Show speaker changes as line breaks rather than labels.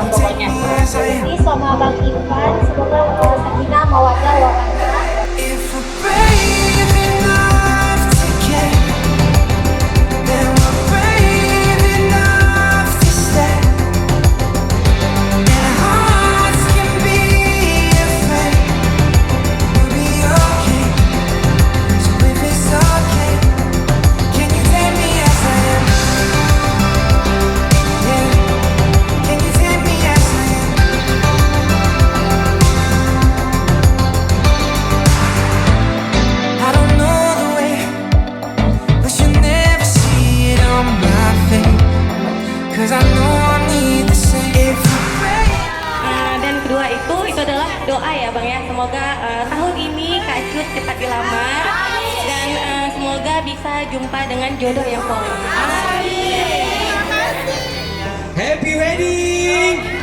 pokoknya.
Ini sama Bang Irvan, semoga sakinah mawaddah warahmah.
Dan kedua itu adalah doa ya Bang ya. Semoga tahun ini Kak Cut cepat dilamar dan semoga bisa jumpa dengan jodoh yang soleh.
Happy wedding.